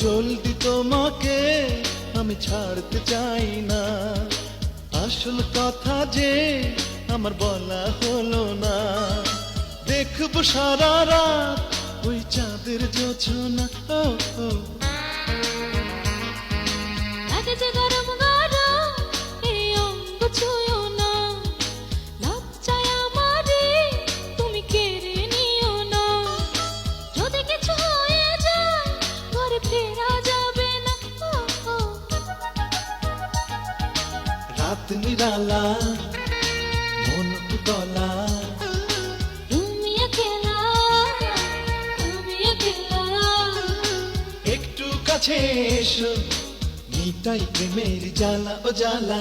জলদি তোমাকে আমি ছাড়তে চাই না, আসল কথা যে আমার বলা হলো না। দেখবো সারা রাত ওই চাঁদের জোছনা, ও ও লাগে যে গরম গরম এই অঙ্গ ছুঁয়ো না, লজ্জায় আমারে তুমি কেড়ে নিও না। যদি কিছু হয়ে যায় ঘরে ফেরা যাবে না। ও ও রাত নিরালা মন উতলা, তুমি একলা আমি একলা, একটু কাছে এসো মিটাই প্রেমের জ্বালা ও জ্বালা।